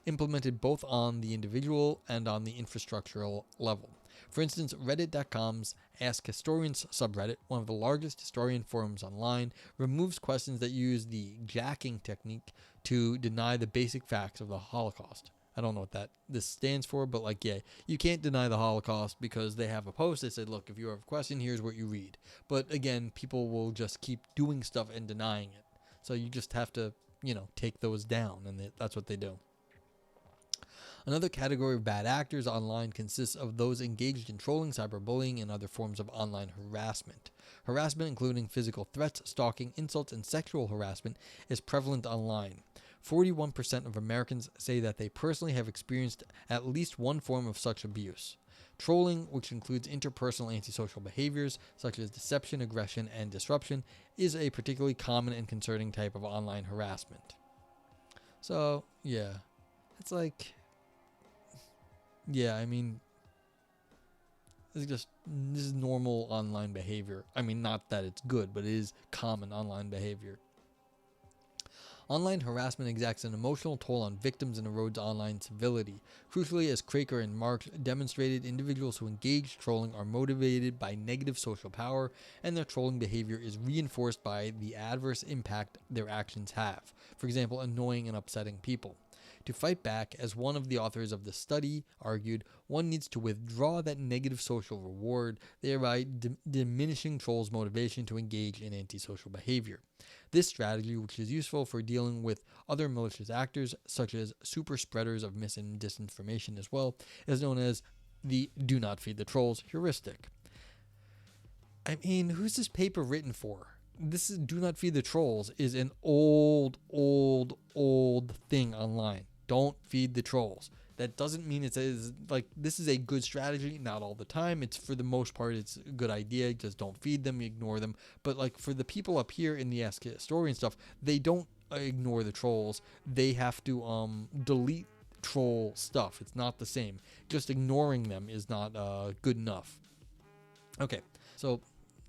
implemented both on the individual and on the infrastructural level. For instance, Reddit.com's Ask Historians subreddit, one of the largest historian forums online, removes questions that use the jacking technique to deny the basic facts of the Holocaust. I don't know what this stands for, but like, yeah, you can't deny the Holocaust because they have a post that said, look, if you have a question, here's what you read. But again, people will just keep doing stuff and denying it. So you just have to, take those down, and that's what they do. Another category of bad actors online consists of those engaged in trolling, cyberbullying, and other forms of online harassment. Harassment, including physical threats, stalking, insults, and sexual harassment, is prevalent online. 41% of Americans say that they personally have experienced at least one form of such abuse. Trolling, which includes interpersonal antisocial behaviors such as deception, aggression, and disruption, is a particularly common and concerning type of online harassment. So, yeah, it's like... Yeah, I mean, this is normal online behavior. I mean, not that it's good, but it is common online behavior. Online harassment exacts an emotional toll on victims and erodes online civility. Crucially, as Craker and Marks demonstrated, individuals who engage trolling are motivated by negative social power, and their trolling behavior is reinforced by the adverse impact their actions have. For example, annoying and upsetting people. To fight back, as one of the authors of the study argued, one needs to withdraw that negative social reward, thereby diminishing trolls' motivation to engage in antisocial behavior. This strategy, which is useful for dealing with other malicious actors, such as super spreaders of mis and disinformation as well, is known as the do not feed the trolls heuristic. I mean, who's this paper written for? This is do not feed the trolls is an old thing online. Don't feed the trolls. That doesn't mean this is a good strategy. Not all the time. It's for the most part, it's a good idea. Just don't feed them, ignore them. But like for the people up here in the Ask Historian stuff, they don't ignore the trolls. They have to delete troll stuff. It's not the same. Just ignoring them is not good enough. Okay, so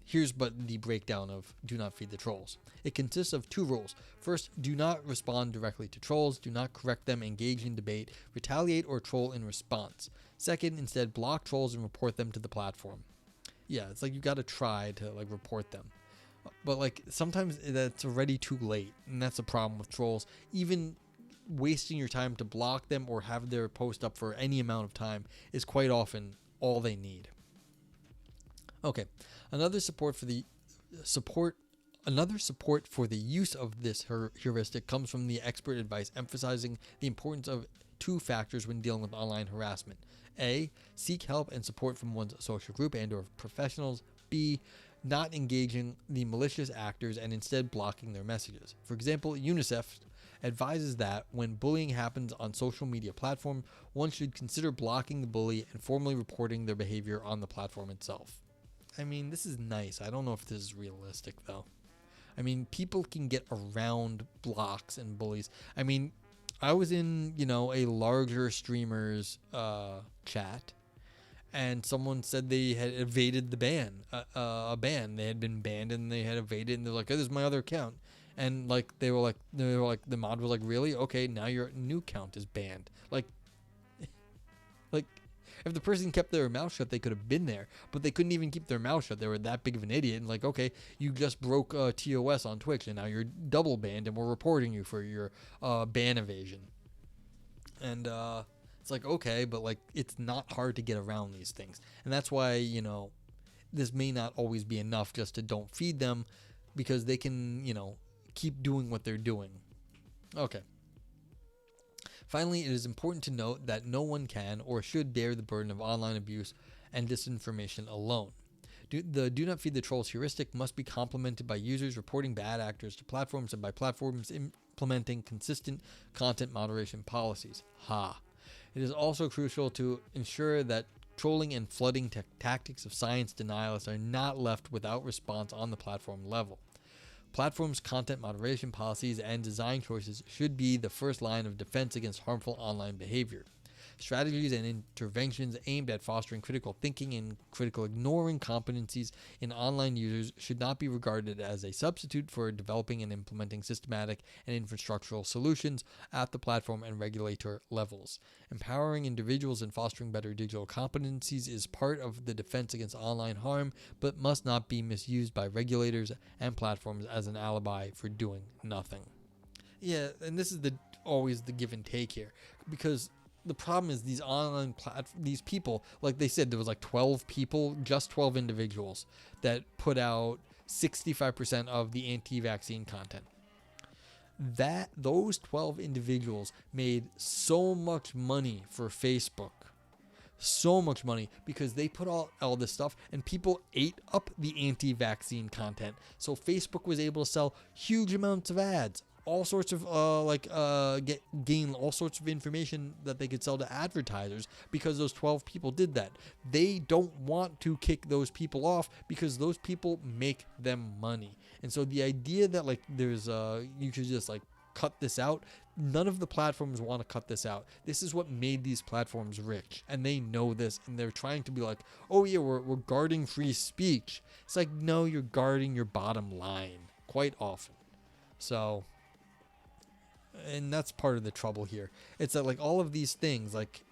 here's the breakdown of do not feed the trolls. It consists of two rules. First, do not respond directly to trolls. Do not correct them, engage in debate, retaliate, or troll in response. Second, instead, block trolls and report them to the platform. Yeah, it's like you got to try to report them. But sometimes that's already too late, and that's the problem with trolls. Even wasting your time to block them or have their post up for any amount of time is quite often all they need. Okay, another support for the use of this heuristic comes from the expert advice emphasizing the importance of two factors when dealing with online harassment. A, seek help and support from one's social group and or professionals. B, not engaging the malicious actors and instead blocking their messages. For example, UNICEF advises that when bullying happens on social media platform, one should consider blocking the bully and formally reporting their behavior on the platform itself. I mean, this is nice. I don't know if this is realistic, though. I mean, people can get around blocks and bullies. I mean, I was in, a larger streamer's chat, and someone said they had evaded the ban, a ban. They had been banned, and they had evaded, and they're like, oh, this is my other account. And, they were like, the mod was like, really? Okay, now your new account is banned. If the person kept their mouth shut, they could have been there, but they couldn't even keep their mouth shut. They were that big of an idiot. And like, okay, you just broke TOS on Twitch, and now you're double banned, and we're reporting you for your ban evasion. And it's like, okay, but like, it's not hard to get around these things, and that's why, you know, this may not always be enough just to don't feed them, because they can, you know, keep doing what they're doing. Okay. Finally, it is important to note that no one can or should bear the burden of online abuse and disinformation alone. The do not feed the trolls heuristic must be complemented by users reporting bad actors to platforms and by platforms implementing consistent content moderation policies. It is also crucial to ensure that trolling and flooding tactics of science denialists are not left without response on the platform level. Platforms' content moderation policies and design choices should be the first line of defense against harmful online behavior. Strategies and interventions aimed at fostering critical thinking and critical ignoring competencies in online users should not be regarded as a substitute for developing and implementing systematic and infrastructural solutions at the platform and regulator levels. Empowering individuals and fostering better digital competencies is part of the defense against online harm, but must not be misused by regulators and platforms as an alibi for doing nothing. Yeah, and this is always the give and take here, because the problem is these online these people, like they said, there was like 12 people, just 12 individuals that put out 65% of the anti-vaccine content. Those 12 individuals made so much money for Facebook. So much money, because they put all this stuff and people ate up the anti-vaccine content. So Facebook was able to sell huge amounts of ads, all sorts of gain all sorts of information that they could sell to advertisers, because those 12 people did that. They don't want to kick those people off because those people make them money. And so the idea that like there's you should just like cut this out, none of the platforms want to cut this out. This is what made these platforms rich, and they know this, and they're trying to be like, oh yeah, we're guarding free speech. It's like, no, you're guarding your bottom line quite often. So, and that's part of the trouble here. It's that like all of these things, like,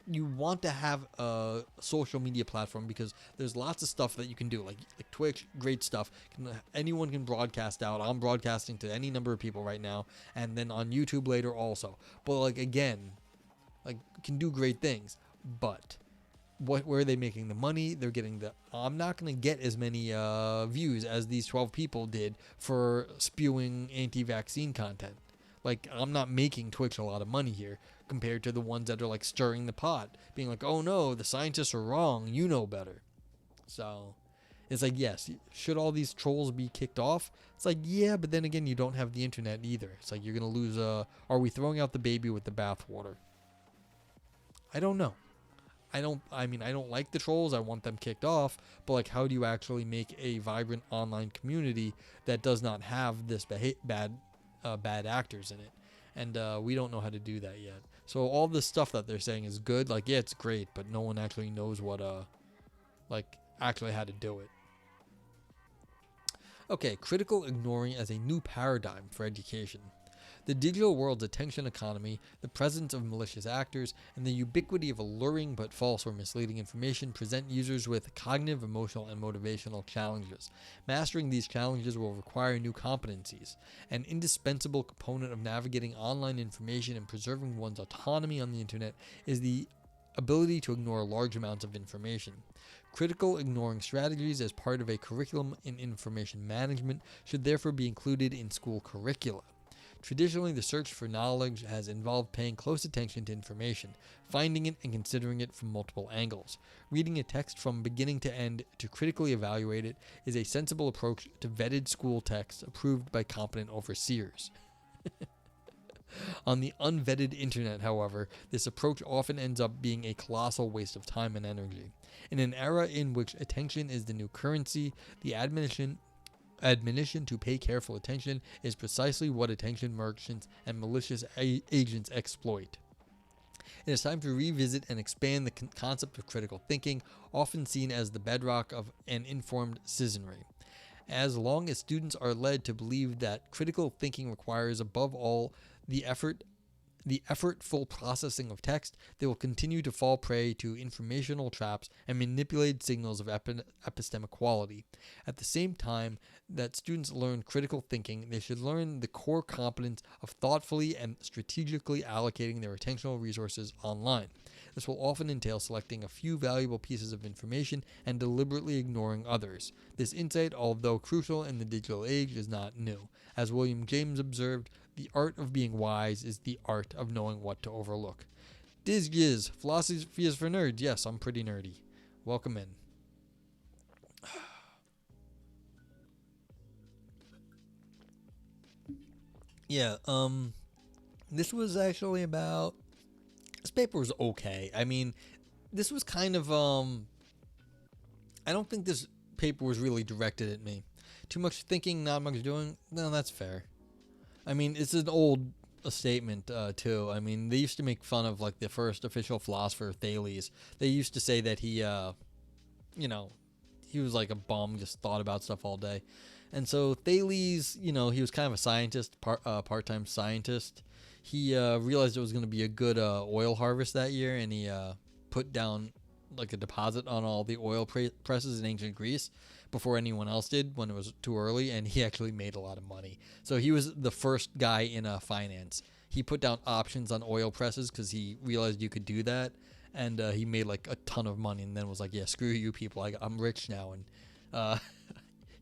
you want to have a social media platform because there's lots of stuff that you can do, like Twitch, great stuff. Anyone can broadcast out. I'm broadcasting to any number of people right now, and then on YouTube later also. But like, again, like, can do great things, but where are they making the money? They're getting I'm not going to get as many views as these 12 people did for spewing anti-vaccine content. Like, I'm not making Twitch a lot of money here compared to the ones that are like stirring the pot, being like, oh no, the scientists are wrong, you know better. So it's like, yes, should all these trolls be kicked off? It's like, yeah, but then again, you don't have the internet either. It's like, you're going to lose, are we throwing out the baby with the bathwater? I don't know. I don't like the trolls. I want them kicked off, but like, how do you actually make a vibrant online community that does not have this bad actors in it? And we don't know how to do that yet. So all this stuff that they're saying is good. Like, yeah, it's great, but no one actually knows what actually how to do it. Okay, critical ignoring as a new paradigm for education. The digital world's attention economy, the presence of malicious actors, and the ubiquity of alluring but false or misleading information present users with cognitive, emotional, and motivational challenges. Mastering these challenges will require new competencies. An indispensable component of navigating online information and preserving one's autonomy on the internet is the ability to ignore large amounts of information. Critical ignoring strategies as part of a curriculum in information management should therefore be included in school curricula. Traditionally, the search for knowledge has involved paying close attention to information, finding it and considering it from multiple angles. Reading a text from beginning to end to critically evaluate it is a sensible approach to vetted school texts approved by competent overseers. On the unvetted internet, however, this approach often ends up being a colossal waste of time and energy. In an era in which attention is the new currency, the admonition to pay careful attention is precisely what attention merchants and malicious agents exploit. It is time to revisit and expand the concept of critical thinking, often seen as the bedrock of an informed citizenry. As long as students are led to believe that critical thinking requires, above all, the effort the effortful processing of text, they will continue to fall prey to informational traps and manipulated signals of epistemic quality. At the same time that students learn critical thinking, they should learn the core competence of thoughtfully and strategically allocating their attentional resources online. This will often entail selecting a few valuable pieces of information and deliberately ignoring others. This insight, although crucial in the digital age, is not new. As William James observed, the art of being wise is the art of knowing what to overlook. Diz Giz, philosophy is for nerds. Yes, I'm pretty nerdy. Welcome in. Yeah, this was actually about, this paper was okay. I mean, this was kind of, I don't think this paper was really directed at me. Too much thinking, not much doing? No, that's fair. I mean, it's an old statement, too. I mean, they used to make fun of, like, the first official philosopher, Thales. They used to say that he, he was like a bum, just thought about stuff all day. And so Thales, he was kind of a scientist, part-time scientist. He realized it was going to be a good oil harvest that year, and he put down like a deposit on all the oil presses in ancient Greece before anyone else did when it was too early, and he actually made a lot of money. So he was the first guy in finance. He put down options on oil presses because he realized you could do that, and he made like a ton of money, and then was like, yeah, screw you people, I'm rich now. And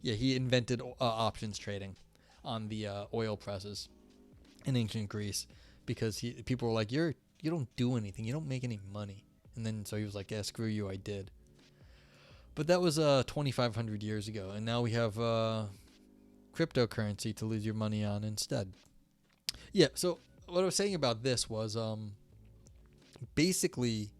yeah, he invented options trading on the oil presses in ancient Greece because people were like, you don't do anything, you don't make any money. And then so he was like, yeah, screw you, I did. But that was 2,500 years ago, and now we have cryptocurrency to lose your money on instead. Yeah, so what I was saying about this was basically,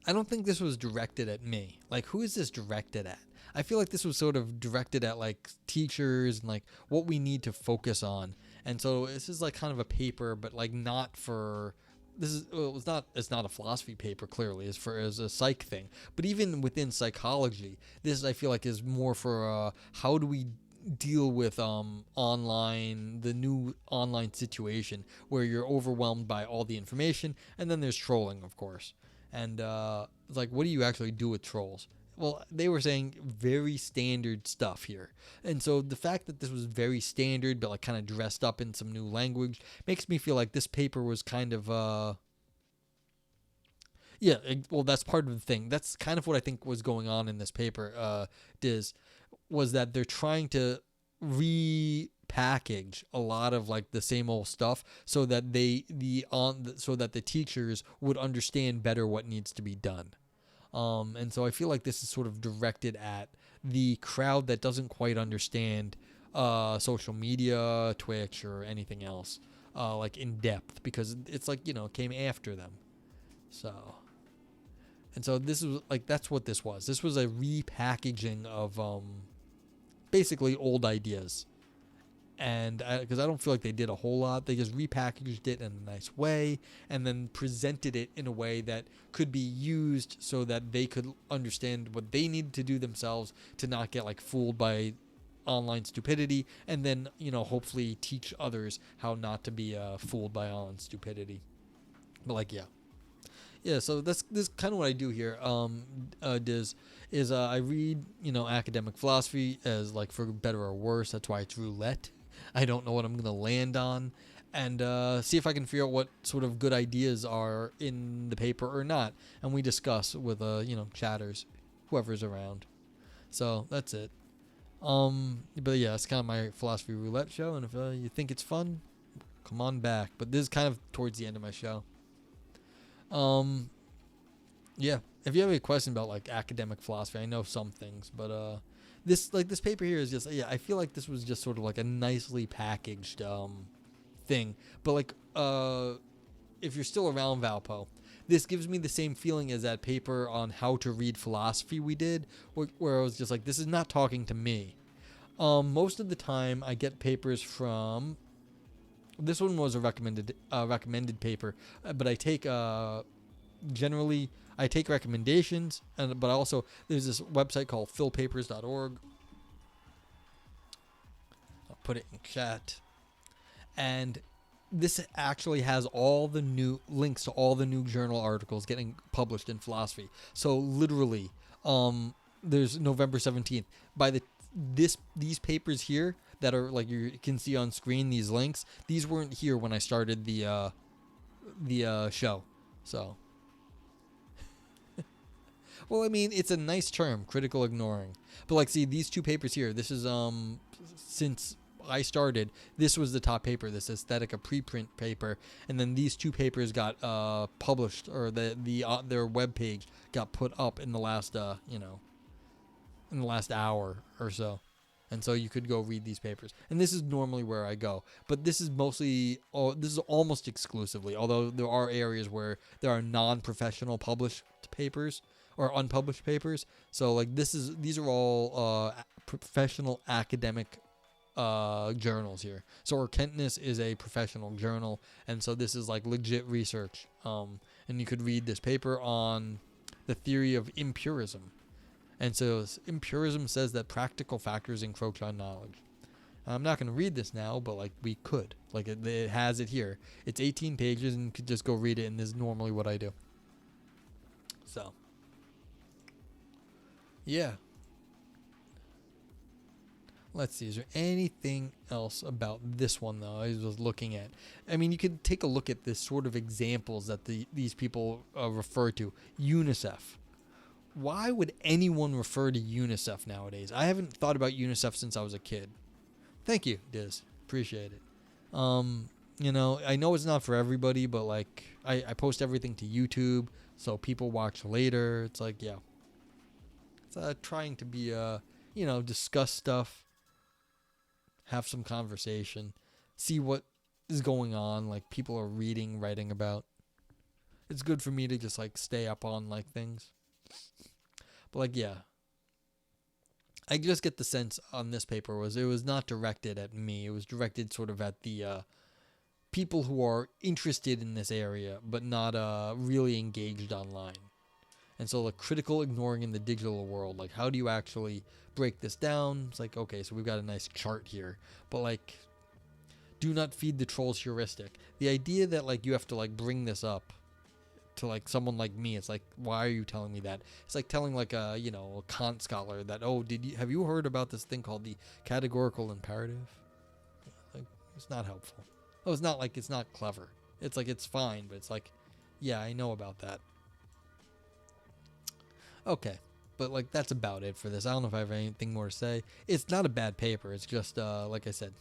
I don't think this was directed at me. Like, who is this directed at? I feel like this was sort of directed at like teachers and like what we need to focus on. And so this is like kind of a paper, but like not for, it's not a philosophy paper, clearly. It's as a psych thing. But even within psychology, this I feel like is more for how do we deal with the new online situation where you're overwhelmed by all the information, and then there's trolling, of course. And like, what do you actually do with trolls? Well, they were saying very standard stuff here. And so the fact that this was very standard, but like kind of dressed up in some new language, makes me feel like this paper was kind of, yeah, well, that's part of the thing. That's kind of what I think was going on in this paper, was that they're trying to repackage a lot of like the same old stuff so that so that the teachers would understand better what needs to be done. And so I feel like this is sort of directed at the crowd that doesn't quite understand social media, Twitch, or anything else like in depth, because it's like, came after them. So, and so this was like, that's what this was. This was a repackaging of basically old ideas. And because I don't feel like they did a whole lot, they just repackaged it in a nice way and then presented it in a way that could be used so that they could understand what they needed to do themselves to not get like fooled by online stupidity, and then hopefully teach others how not to be fooled by online stupidity. But like, yeah, so this kind of what I do here. Is I read academic philosophy as like for better or worse. That's why it's roulette. I don't know what I'm gonna land on, and see if I can figure out what sort of good ideas are in the paper or not, and we discuss with chatters, whoever's around. So that's it. But yeah, it's kind of my philosophy roulette show, and if you think it's fun, come on back. But this is kind of towards the end of my show. Yeah, if you have any question about like academic philosophy, I know some things, but this paper here is just, I feel like this was just sort of like a nicely packaged thing. But like if you're still around Valpo, this gives me the same feeling as that paper on how to read philosophy we did, where I was just like, this is not talking to me. Most of the time I get papers from, this one was a recommended paper, but I take generally I take recommendations, but also there's this website called philpapers.org. I'll put it in chat, and this actually has all the new links to all the new journal articles getting published in philosophy. So literally, there's November 17th. By these papers here that are like you can see on screen, these links, these weren't here when I started the show. So, well, I mean, it's a nice term, critical ignoring. But like, see, these two papers here. This is since I started, this was the top paper, this Aesthetica preprint paper, and then these two papers got published, or their web page got put up in the last in the last hour or so. And so you could go read these papers. And this is normally where I go. But this is this is almost exclusively, although there are areas where there are non-professional published papers or unpublished papers. So like these are all professional academic journals here. So Competence is a professional journal. And so this is like legit research. And you could read this paper on the theory of impurism. And so impurism says that practical factors encroach on knowledge. I'm not going to read this now, but like we could. Like it has it here. It's 18 pages and you could just go read it, and this is normally what I do. So, yeah. Let's see. Is there anything else about this one, though, I was looking at? I mean, you could take a look at this sort of examples that these people refer to. UNICEF. Why would anyone refer to UNICEF nowadays? I haven't thought about UNICEF since I was a kid. Thank you, Diz. Appreciate it. I know it's not for everybody, but like I post everything to YouTube, so people watch later. It's like, yeah. It's trying to be discuss stuff, have some conversation, see what is going on, like people are reading, writing about. It's good for me to just like stay up on like things. But like, yeah, I just get the sense on this paper it was not directed at me. It was directed sort of at the people who are interested in this area, but not really engaged online. And so like critical ignoring in the digital world, like how do you actually break this down? It's like, okay, so we've got a nice chart here, but like, do not feed the trolls heuristic. The idea that like you have to like bring this up to like someone like me, it's like, why are you telling me that? It's like telling like a Kant scholar that, oh, have you heard about this thing called the categorical imperative? Like, it's not helpful. Oh, it's not like it's not clever. It's like it's fine, but it's like, yeah, I know about that. Okay, but like that's about it for this. I don't know if I have anything more to say. It's not a bad paper. It's just like I said,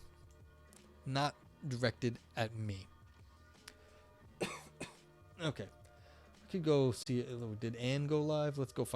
not directed at me. Okay. Could go see. Did Anne go live? Let's go find